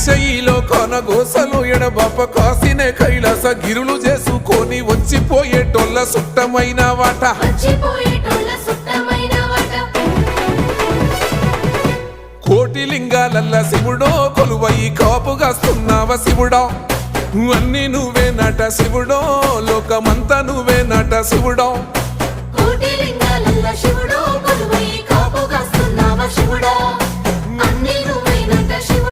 ఈశయిలో కొనగోసలు ఎడబాప కాసినే కైలాస గిరులు చేసుకొని వచ్చిపోయేటోళ్ళ సుట్టమైన వాట కోటి లింగాలల్ల శివుడో కొలువై కాపుగాస్తున్నావ శివుడా అన్నీ నువ్వే నట శివుడో లోకమంతా నువ్వే నట శివుడో కోటి లింగాలల్ల శివుడో కొలువై కాపుగాస్తున్నావ శివుడా